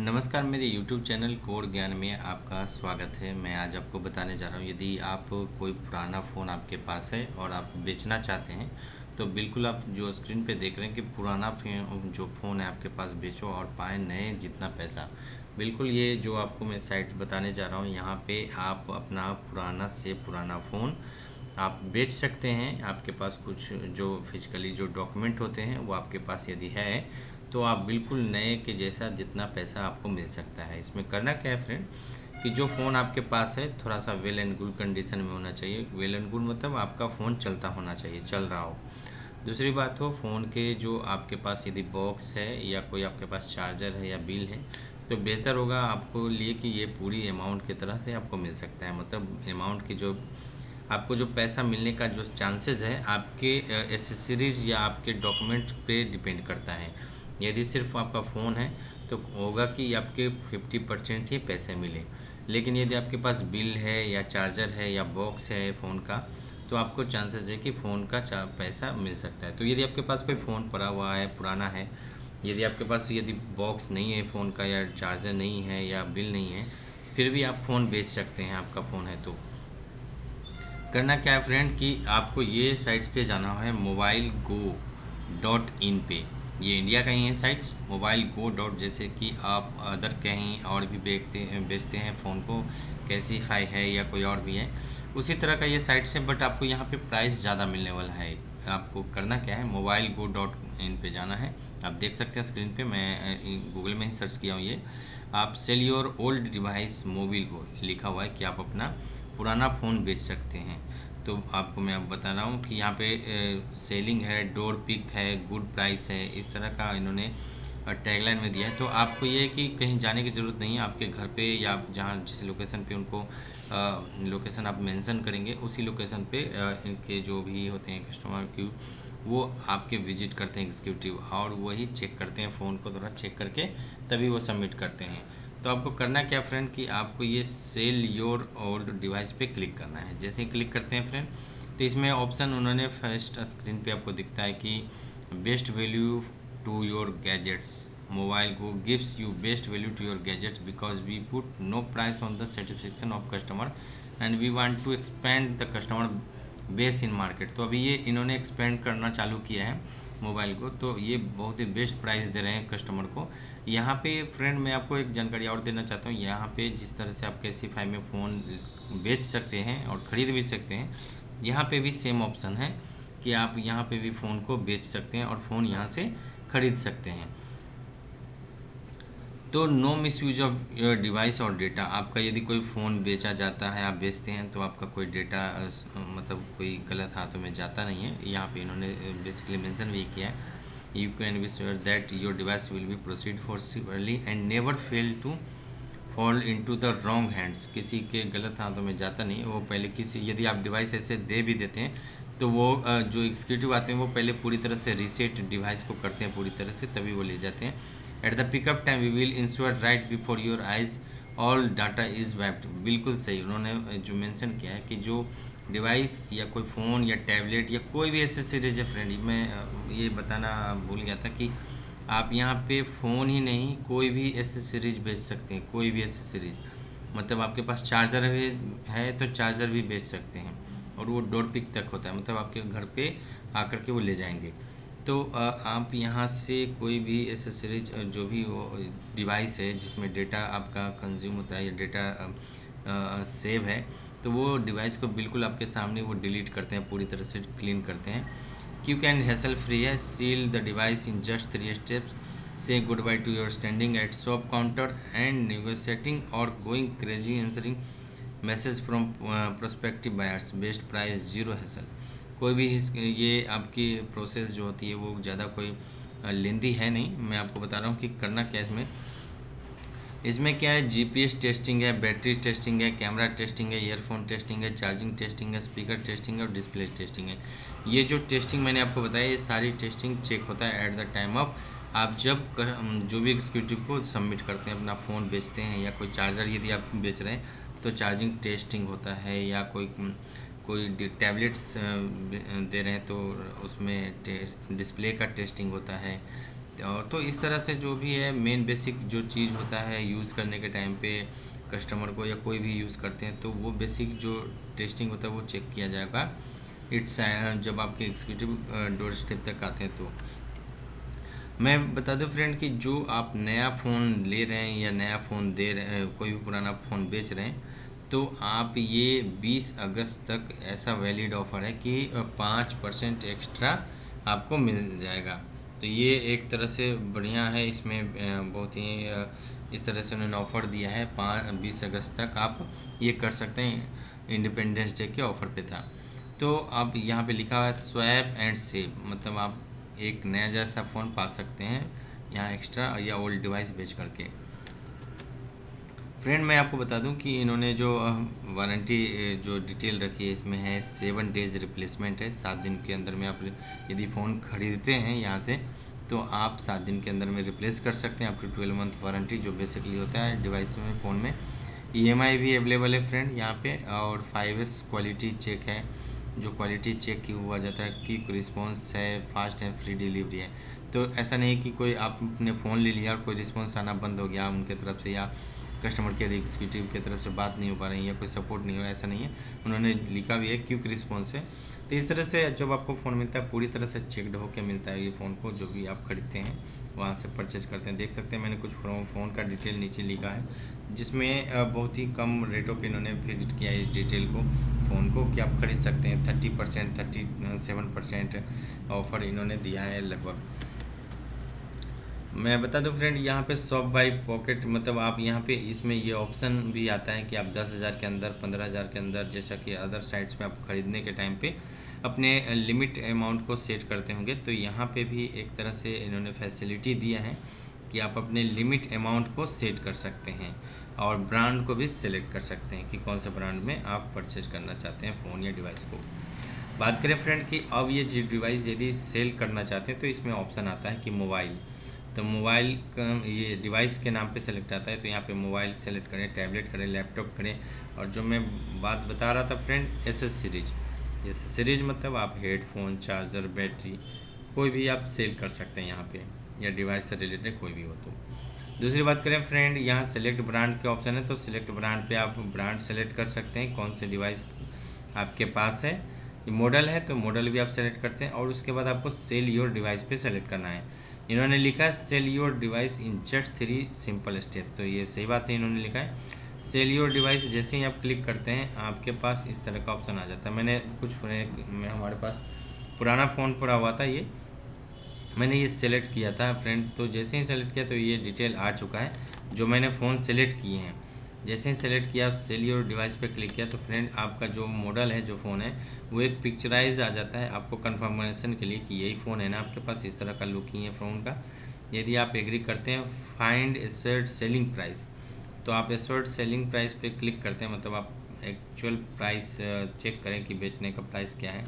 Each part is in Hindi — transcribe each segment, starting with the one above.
नमस्कार, मेरे YouTube चैनल कोड ज्ञान में आपका स्वागत है। मैं आज आपको बताने जा रहा हूँ, यदि आप कोई पुराना फ़ोन आपके पास है और आप बेचना चाहते हैं तो बिल्कुल आप जो स्क्रीन पे देख रहे हैं कि पुराना जो फ़ोन है आपके पास बेचो और पाए नए जितना पैसा। बिल्कुल ये जो आपको मैं साइट बताने जा रहा हूँ, यहाँ पे आप अपना पुराना से पुराना फ़ोन आप बेच सकते हैं। आपके पास कुछ जो फिजिकली जो डॉक्यूमेंट होते हैं वो आपके पास यदि है तो आप बिल्कुल नए के जैसा जितना पैसा आपको मिल सकता है। इसमें करना क्या है फ्रेंड, कि जो फ़ोन आपके पास है थोड़ा सा वेल एंड गुड कंडीशन में होना चाहिए। वेल एंड गुड मतलब आपका फ़ोन चलता होना चाहिए, चल रहा हो। दूसरी बात हो, फ़ोन के जो आपके पास यदि बॉक्स है या कोई आपके पास चार्जर है या बिल है तो बेहतर होगा आपको लिए कि ये पूरी अमाउंट की तरह से आपको मिल सकता है। मतलब अमाउंट की जो आपको जो पैसा मिलने का जो चांसेस है आपके एसेसरीज या आपके डॉक्यूमेंट पे डिपेंड करता है। यदि सिर्फ आपका फ़ोन है तो होगा कि आपके 50% ही पैसे मिले, लेकिन यदि आपके पास बिल है या चार्जर है या बॉक्स है फ़ोन का तो आपको चांसेस है कि फ़ोन का पैसा मिल सकता है। तो यदि आपके पास कोई फ़ोन पड़ा हुआ है, पुराना है, यदि आपके पास यदि बॉक्स नहीं है फ़ोन का या चार्जर नहीं है या बिल नहीं है, फिर भी आप फ़ोन बेच सकते हैं। आपका फ़ोन है तो करना क्या है फ्रेंड, कि आपको ये साइट्स पे जाना है mobilegो.in पे। ये इंडिया का ही है साइट्स, मोबाइल गो डॉट। जैसे कि आप अदर कहीं और भी बेचते हैं फ़ोन को, कैसीफाई है या कोई और भी है, उसी तरह का ये साइट्स है, बट आपको यहाँ पे प्राइस ज़्यादा मिलने वाला है। आपको करना क्या है, mobilegो.in पे जाना है। आप देख सकते हैं स्क्रीन पे, मैं गूगल में ही सर्च किया हूँ। ये आप sell your old device mobile go लिखा हुआ है कि आप अपना पुराना फ़ोन बेच सकते हैं। तो आपको मैं अब बता रहा हूँ कि यहाँ पे सेलिंग है, डोर पिक है, गुड प्राइस है, इस तरह का इन्होंने टैगलाइन में दिया है। तो आपको ये है कि कहीं जाने की ज़रूरत नहीं है। आपके घर पे या आप जहाँ जिस लोकेशन पे उनको लोकेशन आप मेंशन करेंगे उसी लोकेशन पे इनके जो भी होते हैं कस्टमर क्यू, वो आपके विजिट करते हैं एग्जीक्यूटिव, और वही चेक करते हैं फ़ोन को, थोड़ा चेक करके तभी वो सबमिट करते हैं। तो आपको करना क्या फ्रेंड, कि आपको ये सेल योर ओल्ड डिवाइस पे क्लिक करना है। जैसे ही क्लिक करते हैं फ्रेंड तो इसमें ऑप्शन उन्होंने फर्स्ट स्क्रीन पे आपको दिखता है कि best value to your gadgets. Mobile go gives you best value to your gadgets because we put no price on the satisfaction of customer and we want to expand the customer base in market. तो अभी ये इन्होंने एक्सपेंड करना चालू किया है मोबाइल को, तो ये बहुत ही बेस्ट प्राइस दे रहे हैं कस्टमर को। यहाँ पे फ्रेंड मैं आपको एक जानकारी और देना चाहता हूँ। यहाँ पे जिस तरह से आप कैसीफाई में फ़ोन बेच सकते हैं और ख़रीद भी सकते हैं, यहाँ पे भी सेम ऑप्शन है कि आप यहाँ पे भी फ़ोन को बेच सकते हैं और फ़ोन यहाँ से ख़रीद सकते हैं। तो no misuse of your device और डेटा। आपका यदि कोई फ़ोन बेचा जाता है, आप बेचते हैं, तो आपका कोई डेटा मतलब कोई गलत हाथों में जाता नहीं है। यहाँ पे इन्होंने बेसिकली मेंशन भी किया है, you can be sure that your device will be proceed for securely and never fail to fall into the wrong hands. किसी के गलत हाथों में जाता नहीं है वो। पहले किसी यदि आप डिवाइस ऐसे दे भी देते हैं तो वो जो एग्जीक्यूटिव आते हैं वो पहले पूरी तरह से रीसेट डिवाइस को करते हैं पूरी तरह से, तभी वो ले जाते हैं। At the pickup time we will ensure right before your eyes all data is wiped. बिल्कुल सही उन्होंने जो मेंशन किया है कि जो डिवाइस या कोई फ़ोन या टैबलेट या कोई भी एसेसरीज है फ्रेंड, मैं ये बताना भूल गया था कि आप यहाँ पे फ़ोन ही नहीं कोई भी एसेसरीज बेच सकते हैं। कोई भी एसेसरीज मतलब आपके पास चार्जर है तो चार्जर भी बेच सकते हैं, और वो डोर पिक तक होता है, मतलब आपके घर पे आकर के वो ले जाएंगे। तो आप यहाँ से कोई भी एसेसरीज जो भी वो डिवाइस है जिसमें डेटा आपका कंज्यूम होता है या डेटा सेव है, तो वो डिवाइस को बिल्कुल आपके सामने वो डिलीट करते हैं, पूरी तरह से क्लीन करते हैं। क्विक एंड हैसल फ्री है। Seal the device in just 3 steps. Say goodbye to your standing at shop counter and negotiating or going crazy answering message from prospective buyers. Best price, zero hassle. कोई भी ये आपकी प्रोसेस जो होती है वो ज़्यादा कोई लेंदी है नहीं। मैं आपको बता रहा हूँ कि करना क्या है इसमें क्या है, जीपीएस टेस्टिंग है, बैटरी टेस्टिंग है, कैमरा टेस्टिंग है, ईयरफोन टेस्टिंग है, चार्जिंग टेस्टिंग है, स्पीकर टेस्टिंग है और डिस्प्ले टेस्टिंग है। ये जो टेस्टिंग मैंने आपको बताया ये सारी टेस्टिंग चेक होता है एट द टाइम ऑफ आप जब जो भी एग्जीक्यूटिव को सबमिट करते हैं, अपना फ़ोन बेचते हैं या कोई चार्जर यदि आप बेच रहे हैं तो चार्जिंग टेस्टिंग होता है, या कोई टैबलेट्स दे रहे हैं तो उसमें डिस्प्ले का टेस्टिंग होता है। और तो इस तरह से जो भी है मेन बेसिक जो चीज़ होता है यूज़ करने के टाइम पे कस्टमर को या कोई भी यूज़ करते हैं तो वो बेसिक जो टेस्टिंग होता है वो चेक किया जाएगा इट्स जब आपके एग्जीक्यूटिव डोर स्टेप तक आते हैं। तो मैं बता दूं फ्रेंड कि जो आप नया फ़ोन ले रहे हैं या नया फ़ोन दे रहे हैं, कोई भी पुराना फ़ोन बेच रहे हैं, तो आप ये 20 अगस्त तक ऐसा वैलिड ऑफ़र है कि 5% एक्स्ट्रा आपको मिल जाएगा। तो ये एक तरह से बढ़िया है, इसमें बहुत ही इस तरह से उन्होंने ऑफ़र दिया है। 20 अगस्त तक आप ये कर सकते हैं, इंडिपेंडेंस डे के ऑफ़र पे था। तो अब यहाँ पे लिखा हुआ है स्वैप एंड सेव, मतलब आप एक नया जैसा फ़ोन पा सकते हैं यहाँ एक्स्ट्रा या ओल्ड डिवाइस बेच करके। फ्रेंड मैं आपको बता दूं कि इन्होंने जो वारंटी जो डिटेल रखी है इसमें है 7 डेज़ रिप्लेसमेंट है। 7 दिन के अंदर में आप यदि फ़ोन ख़रीदते हैं यहाँ से तो आप 7 दिन के अंदर में रिप्लेस कर सकते हैं। अप टू 12 मंथ वारंटी जो बेसिकली होता है डिवाइस में, फ़ोन में। EMI भी अवेलेबल है फ्रेंड यहाँ पे, और 5S क्वालिटी चेक है, जो क्वालिटी चेक की हुआ जाता है, क्विक रिस्पॉन्स है, फास्ट एंड फ्री डिलीवरी है। तो ऐसा नहीं कि कोई आपने फ़ोन ले लिया और कोई रिस्पॉन्स आना बंद हो गया उनके तरफ से, या कस्टमर केयर एग्जीक्यूटिव की तरफ से बात नहीं हो पा रही है या कोई सपोर्ट नहीं हो, ऐसा नहीं है। उन्होंने लिखा भी है क्विक रिस्पॉन्स है। तो इस तरह से जब आपको फ़ोन मिलता है पूरी तरह से चेकड होकर मिलता है ये फ़ोन को, जो भी आप खरीदते हैं वहाँ से परचेज करते हैं। देख सकते हैं मैंने कुछ फ़ोन का डिटेल नीचे लिखा है, जिसमें बहुत ही कम रेटों पे इन्होंने फिक्स किया है इस डिटेल को, फ़ोन को, कि आप खरीद सकते हैं। 30%, 37% ऑफ़र इन्होंने दिया है लगभग। मैं बता दूं फ्रेंड यहाँ पे शॉप बाई पॉकेट, मतलब आप यहाँ पे इसमें ये ऑप्शन भी आता है कि आप 10,000 के अंदर, 15,000 के अंदर, जैसा कि अदर साइट्स में आप खरीदने के टाइम पे अपने लिमिट अमाउंट को सेट करते होंगे, तो यहाँ पे भी एक तरह से इन्होंने फैसिलिटी दिया है कि आप अपने लिमिट अमाउंट को सेट कर सकते हैं और ब्रांड को भी सिलेक्ट कर सकते हैं कि कौन से ब्रांड में आप परचेज करना चाहते हैं फ़ोन या डिवाइस को। बात करें फ्रेंड कि अब ये डिवाइस यदि सेल करना चाहते हैं तो इसमें ऑप्शन आता है कि मोबाइल, तो मोबाइल का ये डिवाइस के नाम पे सेलेक्ट आता है। तो यहाँ पे मोबाइल सेलेक्ट करें, टैबलेट करें, लैपटॉप करें, और जो मैं बात बता रहा था friend SS series, SS series मतलब आप हेडफोन, चार्जर, बैटरी कोई भी आप सेल कर सकते हैं यहाँ पे, या डिवाइस से रिलेटेड कोई भी हो। तो दूसरी बात करें फ्रेंड, यहाँ सेलेक्ट ब्रांड के ऑप्शन है, तो सिलेक्ट ब्रांड पे आप ब्रांड सेलेक्ट कर सकते हैं, कौन से डिवाइस आपके पास है। मॉडल है तो मॉडल भी आप सेलेक्ट करते हैं, और उसके बाद आपको सेल योर डिवाइस पे सेलेक्ट करना है। इन्होंने लिखा है sell your device in just 3 simple step, तो ये सही बात है, इन्होंने लिखा है सेल योर डिवाइस। जैसे ही आप क्लिक करते हैं आपके पास इस तरह का ऑप्शन आ जाता है। मैंने हमारे पास पुराना फ़ोन पड़ा हुआ था, ये मैंने ये सेलेक्ट किया था फ्रेंड, तो जैसे ही सेलेक्ट किया तो ये डिटेल आ चुका है जो मैंने फ़ोन सेलेक्ट किए हैं। जैसे ही सेलेक्ट किया, सेल योर डिवाइस पे क्लिक किया, तो फ्रेंड आपका जो मॉडल है, जो फ़ोन है, वो एक पिक्चराइज आ जाता है आपको कंफर्मेशन के लिए कि यही फ़ोन है ना आपके पास। इस तरह का लुक ही है फ़ोन का। यदि आप एग्री करते हैं फाइंड एश्योर्ड सेलिंग प्राइस, तो आप एश्योर्ड सेलिंग प्राइस पे क्लिक करते हैं, मतलब आप एक्चुअल प्राइस चेक करें कि बेचने का प्राइस क्या है।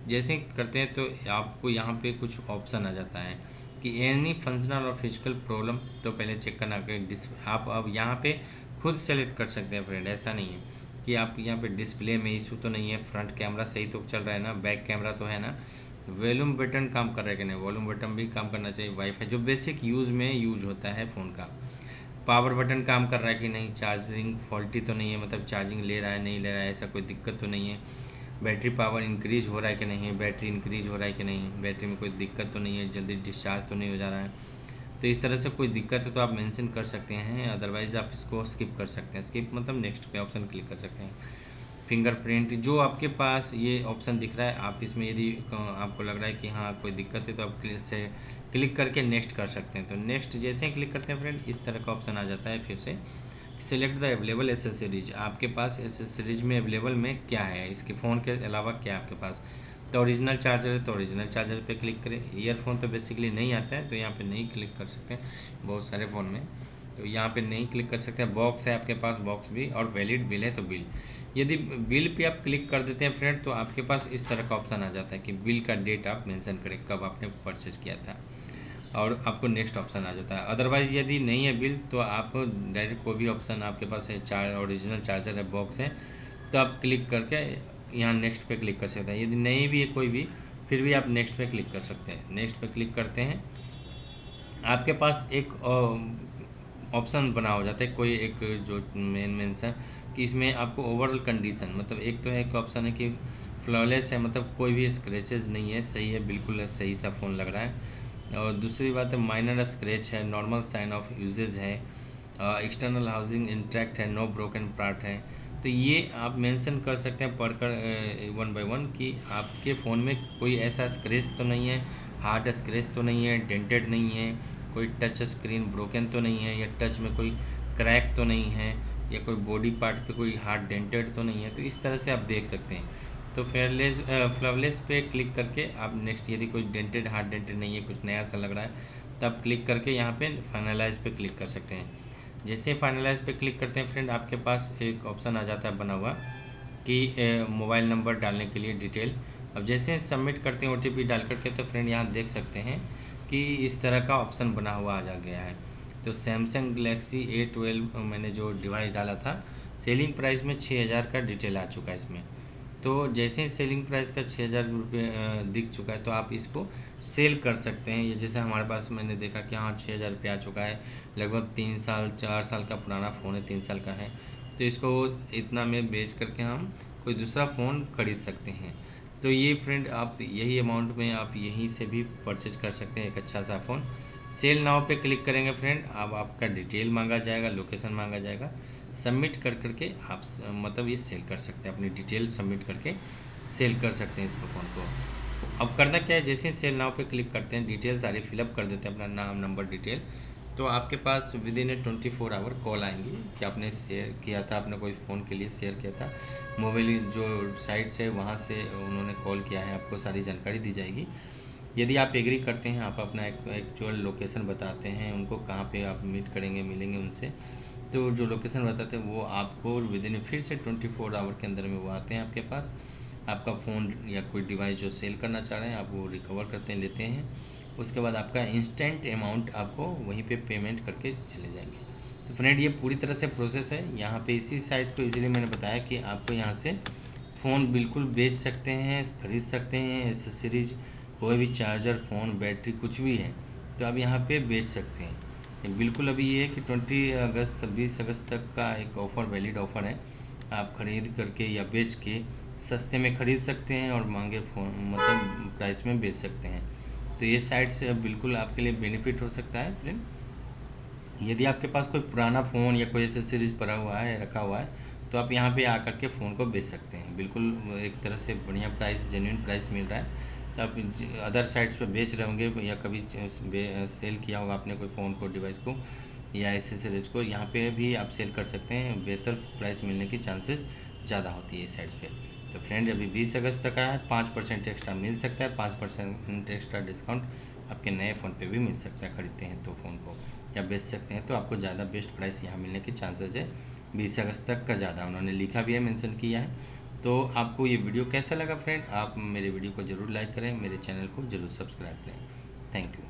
जैसे ही करते हैं तो आपको यहाँ पे कुछ ऑप्शन आ जाता है कि एनी फंक्शनल और फिजिकल प्रॉब्लम, तो पहले चेक करना कि आप अब यहाँ पे खुद सेलेक्ट कर सकते हैं फ्रेंड। ऐसा नहीं है कि आप यहाँ पे डिस्प्ले में इशू तो नहीं है, फ्रंट कैमरा सही तो चल रहा है ना, बैक कैमरा तो है ना, वॉल्यूम बटन काम कर रहा है कि नहीं, वॉल्यूम बटन भी काम करना चाहिए, वाईफाई जो बेसिक यूज़ में यूज होता है फ़ोन का, पावर बटन काम कर रहा है कि नहीं, चार्जिंग फॉल्टी तो नहीं है, मतलब चार्जिंग ले रहा है नहीं ले रहा है, ऐसा कोई दिक्कत तो नहीं है, बैटरी पावर इंक्रीज हो रहा है कि नहीं है, बैटरी इंक्रीज हो रहा है कि नहीं, बैटरी में कोई दिक्कत तो नहीं है, जल्दी डिस्चार्ज तो नहीं हो जा रहा है। तो इस तरह से कोई दिक्कत है तो आप मेंशन कर सकते हैं, अदरवाइज़ आप इसको स्किप कर सकते हैं। स्किप मतलब नेक्स्ट पे ऑप्शन क्लिक कर सकते हैं। फिंगरप्रिंट, जो आपके पास ये ऑप्शन दिख रहा है, आप इसमें यदि आपको लग रहा है कि हाँ कोई दिक्कत है तो आप क्लिक करके नेक्स्ट कर सकते हैं। तो नेक्स्ट जैसे ही क्लिक करते हैं फ्रेंड इस तरह का ऑप्शन आ जाता है। फिर से सिलेक्ट द अवेलेबल एसेसरीज, आपके पास एसेसरीज में अवेलेबल में क्या है, इसके फ़ोन के अलावा क्या है आपके पास। तो ओरिजिनल चार्जर है तो ओरिजिनल चार्जर पे क्लिक करें। ईयरफोन तो बेसिकली नहीं आता है तो यहाँ पे नहीं क्लिक कर सकते हैं बहुत सारे फ़ोन में, तो यहाँ पे नहीं क्लिक कर सकते हैं। बॉक्स है आपके पास, बॉक्स भी, और वैलिड बिल है तो बिल। यदि बिल पे आप क्लिक कर देते हैं फ्रेंड तो आपके पास इस तरह का ऑप्शन आ जाता है कि बिल का डेट आप मेंशन करें कब आपने परचेज किया था, और आपको नेक्स्ट ऑप्शन आ जाता है। अदरवाइज़ यदि नहीं है बिल तो आप डायरेक्ट कोई भी ऑप्शन आपके पास है, ओरिजिनल चार्जर है, बॉक्स है, तो आप क्लिक करके यहाँ नेक्स्ट पे क्लिक कर सकते हैं। यदि नहीं भी है कोई भी, फिर भी आप नेक्स्ट पे क्लिक कर सकते हैं। नेक्स्ट पे क्लिक करते हैं आपके पास एक ऑप्शन बना हो जाता है, कोई एक जो मेन मेंशन कि इसमें आपको ओवरऑल कंडीशन, मतलब एक तो है एक ऑप्शन है कि फ्लॉलेस है, मतलब कोई भी स्क्रैचेज नहीं है, सही है, बिल्कुल सही सा फ़ोन लग रहा है। और दूसरी बात है माइनर स्क्रैच है, नॉर्मल साइन ऑफ यूजेज है, एक्सटर्नल हाउसिंग इंटैक्ट है, नो ब्रोकन पार्ट है। तो ये आप मेंशन कर सकते हैं पढ़कर वन बाय वन कि आपके फ़ोन में कोई ऐसा स्क्रैच तो नहीं है, हार्ड स्क्रैच तो नहीं है, डेंटेड नहीं है, कोई टच स्क्रीन ब्रोकन तो नहीं है, या टच में कोई क्रैक तो नहीं है, या कोई बॉडी पार्ट पे कोई हार्ड डेंटेड तो नहीं है। तो इस तरह से आप देख सकते हैं। तो फ्लॉलेस पे क्लिक करके आप नेक्स्ट, यदि कोई डेंटेड हार्ड डेंटेड नहीं है, कुछ नया सा लग रहा है, तब क्लिक करके यहाँ पे फाइनलाइज पे क्लिक कर सकते हैं। जैसे फाइनलाइज पे क्लिक करते हैं फ्रेंड, आपके पास एक ऑप्शन आ जाता है बना हुआ कि मोबाइल नंबर डालने के लिए डिटेल। अब जैसे सबमिट करते हैं OTP डाल करके, तो फ्रेंड यहाँ देख सकते हैं कि इस तरह का ऑप्शन बना हुआ आ जा गया है। तो सैमसंग गलेक्सी A12 मैंने जो डिवाइस डाला था, सेलिंग प्राइस में 6000 का डिटेल आ चुका है इसमें। तो जैसे ही सेलिंग प्राइस का 6000 रुपये दिख चुका है, तो आप इसको सेल कर सकते हैं। ये जैसे हमारे पास मैंने देखा कि हाँ 6000 रुपये आ चुका है, लगभग 3 साल 4 साल का पुराना फ़ोन है, 3 साल का है। तो इसको इतना में बेच करके हम कोई दूसरा फ़ोन खरीद सकते हैं। तो ये फ्रेंड आप यही अमाउंट में आप यहीं से भी परचेज कर सकते हैं एक अच्छा सा फ़ोन। सेल नाउ पे क्लिक करेंगे फ्रेंड, अब आपका डिटेल मांगा जाएगा, लोकेशन मांगा जाएगा, सबमिट कर करके आप मतलब ये सेल कर सकते हैं, अपनी डिटेल सबमिट करके सेल कर सकते हैं इस फ़ोन को। अब करना क्या है, जैसे ही सेल नाउ पे क्लिक करते हैं, डिटेल सारी फिलअप कर देते हैं, अपना नाम नंबर डिटेल, तो आपके पास विद इन 24 आवर कॉल आएंगी कि आपने शेयर किया था, आपने कोई फ़ोन के लिए शेयर किया था, मोबाइल जो साइट्स है वहाँ से उन्होंने कॉल किया है, आपको सारी जानकारी दी जाएगी। यदि आप एग्री करते हैं, आप अपना एक्चुअल लोकेशन बताते हैं उनको, कहाँ पे आप मीट करेंगे, मिलेंगे उनसे, तो जो लोकेशन बताते हैं वो आपको विद इन फिर से 24 आवर के अंदर में वो आते हैं आपके पास। आपका फ़ोन या कोई डिवाइस जो सेल करना चाह रहे हैं, आप वो रिकवर करते हैं, लेते हैं। उसके बाद आपका इंस्टेंट अमाउंट आपको वहीं पे पेमेंट करके चले जाएंगे। तो फ्रेंड ये पूरी तरह से प्रोसेस है। यहाँ पे इसी साइट को इसीलिए मैंने बताया कि आपको यहाँ से फ़ोन बिल्कुल बेच सकते हैं, खरीद सकते हैं, एसेसरीज, कोई भी चार्जर, फ़ोन, बैटरी कुछ भी है तो आप यहाँ पे बेच सकते हैं। बिल्कुल अभी ये है कि 20 अगस्त तक का एक ऑफ़र, वैलिड ऑफ़र है। आप खरीद करके या बेच के सस्ते में ख़रीद सकते हैं और महंगे फ़ोन मतलब प्राइस में बेच सकते हैं। तो ये साइट से बिल्कुल आपके लिए बेनिफिट हो सकता है फ्रेंड। यदि आपके पास कोई पुराना फ़ोन या कोई एसेसरीज पड़ा हुआ है, रखा हुआ है, तो आप यहाँ पे आकर के फ़ोन को बेच सकते हैं। बिल्कुल एक तरह से बढ़िया प्राइस, जेन्युइन प्राइस मिल रहा है। तो आप अदर साइट्स पे बेच रहे होंगे या कभी सेल किया होगा आपने कोई फ़ोन को, डिवाइस को या एसेसरीज को, यहाँ पे भी आप सेल कर सकते हैं। बेहतर प्राइस मिलने की चांसेस ज़्यादा होती है इस साइट पे। तो फ्रेंड अभी 20 अगस्त तक आया है, 5% एक्स्ट्रा मिल सकता है, 5% एक्स्ट्रा डिस्काउंट आपके नए फ़ोन पे भी मिल सकता है। खरीदते हैं तो फ़ोन को या बेच सकते हैं तो आपको ज़्यादा बेस्ट प्राइस यहाँ मिलने की चांसेस है। 20 अगस्त तक का ज़्यादा उन्होंने लिखा भी है, मेंशन किया है। तो आपको ये वीडियो कैसा लगा फ्रेंड, आप मेरे वीडियो को ज़रूर लाइक करें, मेरे चैनल को ज़रूर सब्सक्राइब करें। Thank you.